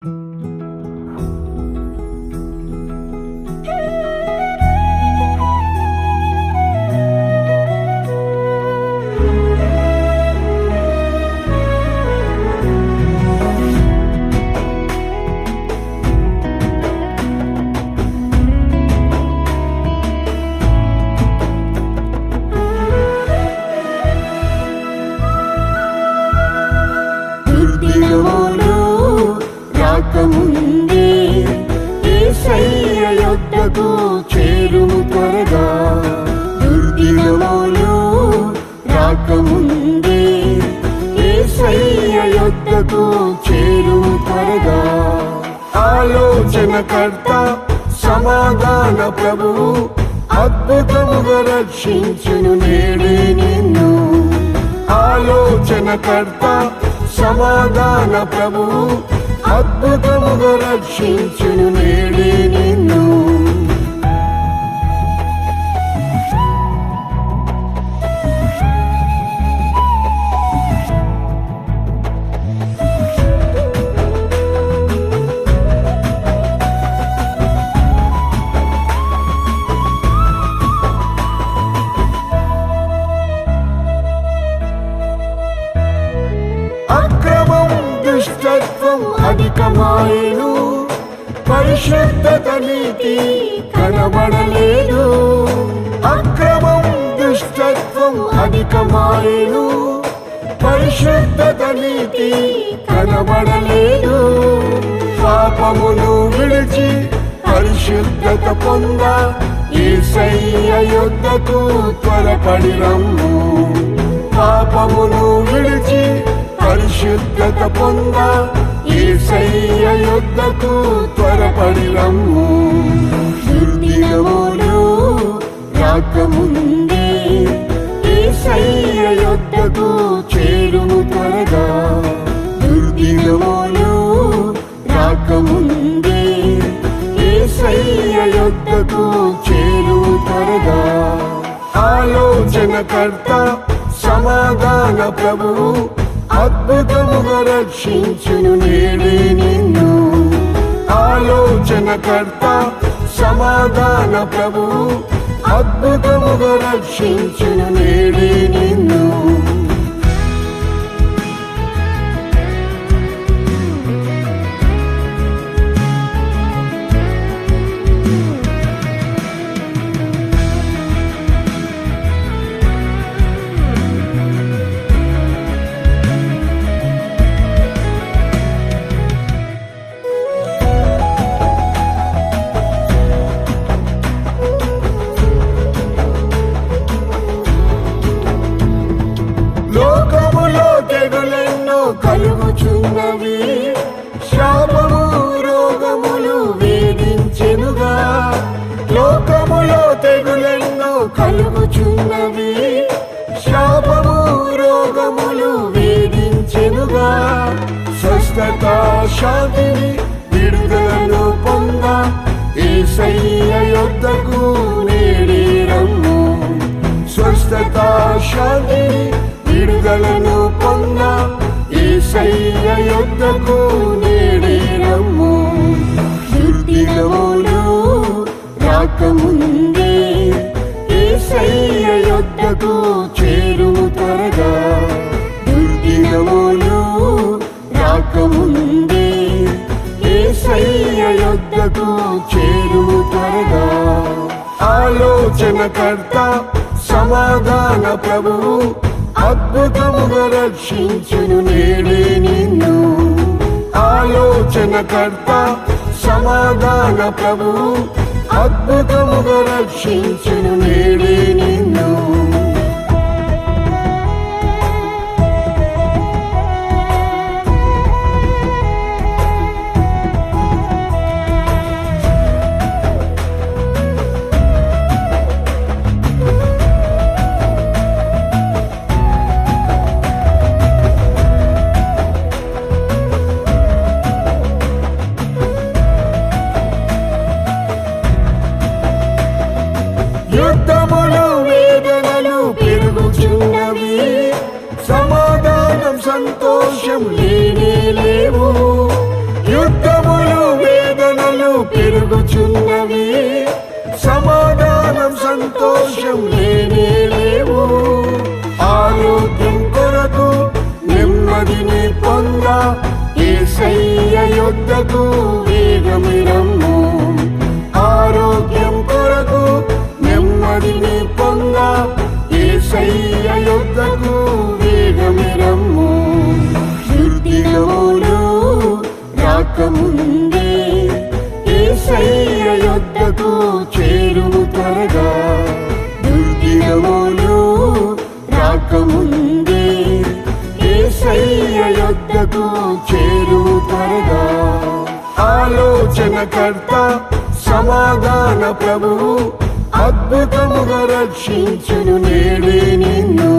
దుర్దినములు రాకముందే యేసయ్య యొద్దకు చేరుము త్వరగా. దుర్దినములు రాకముందే యేసయ్య యొద్దకు చేరుము త్వరగా. ఆలోచనకర్త సమాధాన ప్రభువు అద్భుతముగా రక్షించును నేడే నిన్ను. ఆలోచనకర్త సమాధాన ప్రభువు అద్భుతముగా రక్షించును నేడే నిన్ను. అక్రమం దుష్టత్వం అధికమాయెను, పరిశుద్ధత నీతి కనబడలేదు. అక్రమం దుష్టత్వం అధికమాయెను, పరిశుద్ధత నీతి కనబడలేదు. పాపమును విడిచి పరిశుద్ధత పొంద యేసయ్య యొద్దకు త్వరపడి రమ్ము. పాపమును విడిచి పరిశుద్ధత పొంద యేసయ్య యొద్దకు త్వరపడి రమ్ము. దుర్దినములు రాకముందే యేసయ్య యొద్దకు చేరుము త్వరగా. దుర్దినములు రాకముందే యేసయ్య యొద్దకు చేరుము త్వరగా. ఆలోచనకర్త సమాధాన ప్రభువు అద్భుతముగా రక్షించును నేడే నిన్ను. ఆలోచనకర్త సమాధాన ప్రభువు అద్భుతముగా రక్షించును నేడే నిన్ను. లోకములో తెగులెన్నో కలుగుచున్నవి, శాపము రోగములు వేధించెనుగా. లోకములో తెగులెన్నో కలుగుచున్నవి, శాపము రోగములు వేధించెనుగా. స్వస్థత శాంతిని విడుదలను పొంద యేసయ్య యొద్దకు నేడే రమ్ము. స్వస్థత శాంతిని విడుదలను పొంద యేసయ్య యొద్దకు నేడే రమ్ము. దుర్దినములు రాకముందే యేసయ్య యొద్దకు చేరుము త్వరగా. దుర్దినములు రాకముందే యేసయ్య యొద్దకు చేరుము త్వరగా. ఆలోచనకర్త సమాధాన ప్రభువు అద్భుతముగా రక్షించును నేడే నిన్ను. ఆలోచనకర్త సమాధాన ప్రభువు అద్భుతముగా రక్షించును నేడే నిన్ను. యుద్ధములు వేదనలు యేసయ్య యొద్దకు వేగమిరమ్ము. ఆరోగ్యం కొరకు నెమ్మదిని పొంద యేసయ్య యొద్దకు వేగమిరమ్ము. దుర్దినములు రాకముందే యేసయ్య యొద్దకు చేరుము త్వరగా. దుర్దినములు రాకముందే యేసయ్య యొద్దకు చేరుము త్వరగా. ఆలోచనకర్త సమాధాన ప్రభువు అద్భుతముగా రక్షించును నేడే నిన్ను.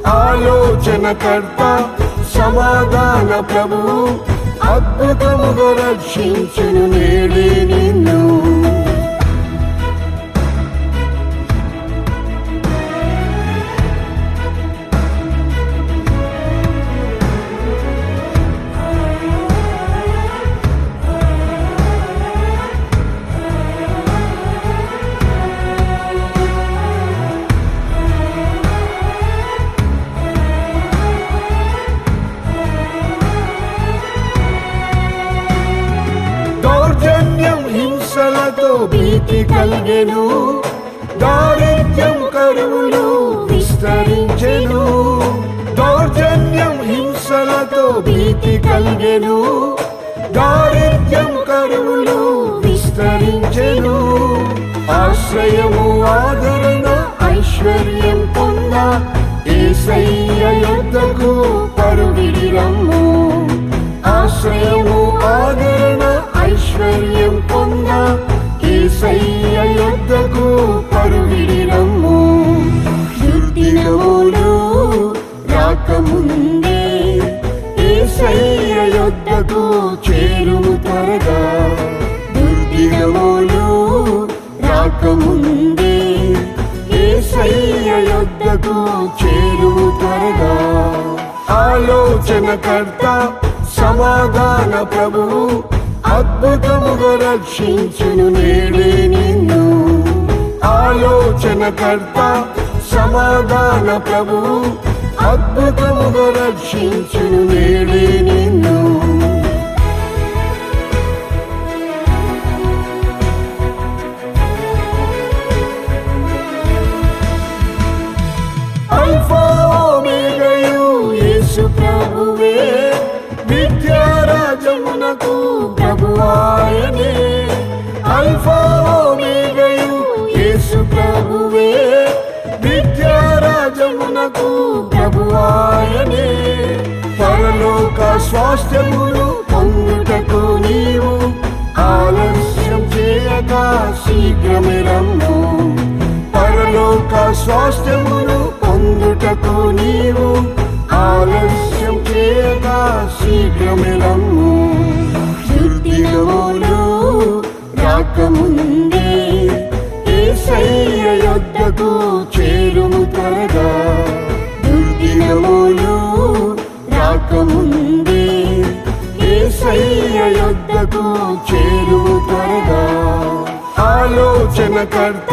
ఆలోచనకర్త సమాధాన ప్రభువు అద్భుతముగా రక్షించును నేడే నిన్ను. దౌర్జన్యం హింసలతో భీతి కలిగెను. దారిద్ర్యం కరువులు విస్తరించెను. దౌర్జన్యం హింసలతో భీతి కలిగెను. దారిద్ర్యం కరువులు విస్తరించెను. ఆశ్రయము ఆదరణ ఐశ్వర్యం పొంద యేసయ్య యొద్దకు పరుగిడి రమ్ము. ఆశ్రయము ఆదరణ ఐశ్వర్యం పొంద యేసయ్య యొద్దకు పరుగిడి రమ్ము. దుర్దినములు రాకముందే యేసయ్య యొద్దకు చేరుము త్వరగా. దుర్దినములు రాకముందే యేసయ్య యొద్దకు చేరుము త్వరగా. ఆలోచనకర్త సమాధాన ప్రభువు అద్భుతముగా రక్షించును నేడే నిన్ను. ఆలోచనకర్త సమాధాన ప్రభువు అద్భుతముగా రక్షించును నేడే నిన్ను. అల్ఫా ఓమేగయు యేసు ప్రభువే. విద్యారాజమునకు ప్రభువాయనే. అల్ఫా ఓమేగయు యేసు ప్రభువే. విద్యారాజమునకు ప్రభువాయనే. పరలోక స్వాస్థ్యమును పొందుటకు నీవు ఆలస్యం చేయక శీఘ్రమే రమ్ము. పరలోక స్వాస్థ్యమును పొందుటకు నీవు ఆలస్యం చేయక శీఘ్రమే రమ్ము. దుర్దినములు రాకముందే యేసయ్య యొద్దకు చేరుము త్వరగా. దుర్దినములు రాకముందే యేసయ్య యొద్దకు చేరుము త్వరగా. ఆలోచనకర్త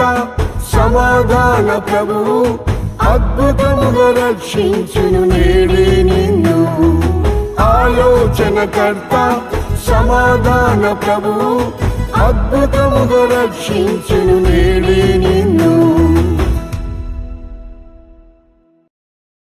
సమాధాన ప్రభువు అద్భుతముగా రక్షించును నేడే నిన్ను. ఆలోచనకర్త సమాధాన ప్రభువు అద్భుతముగా రక్షించును నేడే